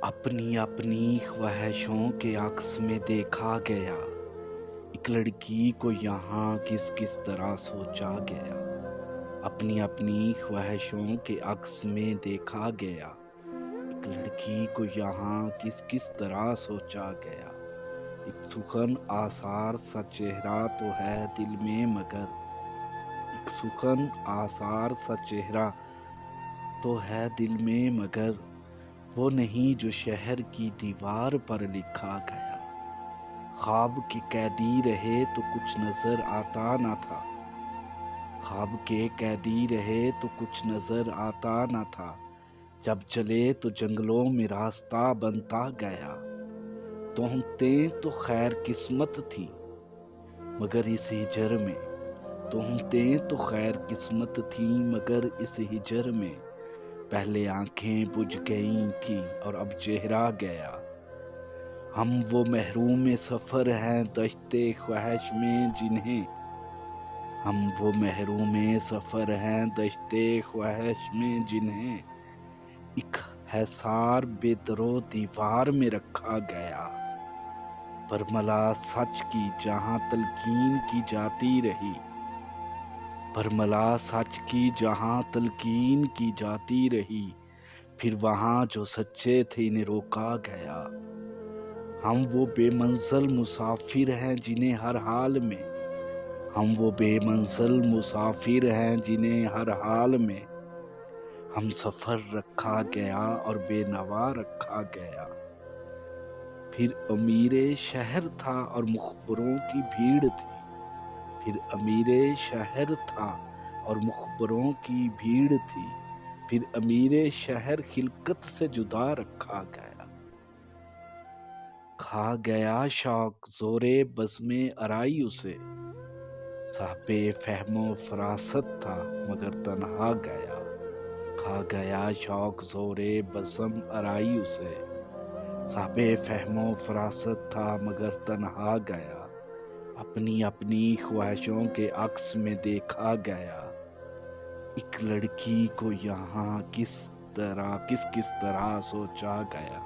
اپنی اپنی خواہشوں کے عکس میں دیکھا گیا، ایک لڑکی کو یہاں کس کس طرح سوچا گیا۔ اپنی اپنی خواہشوں کے عکس میں دیکھا گیا، ایک لڑکی کو یہاں کس کس طرح سوچا گیا۔ ایک سخن آثار سا چہرہ تو ہے دل میں مگر، ایک سخن آثار سا چہرہ تو ہے دل میں مگر، وہ نہیں جو شہر کی دیوار پر لکھا گیا۔ خواب کے قیدی رہے تو کچھ نظر آتا نہ تھا، خواب کے قیدی رہے تو کچھ نظر آتا نہ تھا، جب چلے تو جنگلوں میں راستہ بنتا گیا۔ تہمتیں تو خیر قسمت تھیں مگر اس ہجر میں، تہمتیں تو خیر قسمت تھیں مگر اس ہجر میں، پہلے آنکھیں بجھ گئی تھی اور اب چہرہ گیا۔ ہم وہ محروم سفر ہیں دشت خواہش میں جنہیں، ہم وہ محروم سفر ہیں دشت خواہش میں جنہیں، ایک حصار بے در و دیوار میں رکھا گیا۔ برملا سچ کی جہاں تلقین کی جاتی رہی، برملا سچ کی جہاں تلقین کی جاتی رہی، پھر وہاں جو سچے تھے انہیں روکا گیا۔ ہم وہ بے منزل مسافر ہیں جنہیں ہر حال میں، ہم وہ بے منزل مسافر ہیں جنہیں ہر حال میں، ہم سفر رکھا گیا اور بے نوا رکھا گیا۔ پھر امیر شہر تھا اور مخبروں کی بھیڑ تھی، پھر امیر شہر تھا اور مخبروں کی بھیڑ تھی، پھر امیر شہر خلقت سے جدا رکھا گیا۔ کھا گیا شوق زور بزم آرائی اسے، صاحب فہم و فراست تھا مگر تنہا گیا۔ کھا گیا شوق زور بزم آرائی اسے، صاحب فہم و فراست تھا مگر تنہا گیا۔ اپنی اپنی خواہشوں کے عکس میں دیکھا گیا، ایک لڑکی کو یہاں کس کس طرح سوچا گیا۔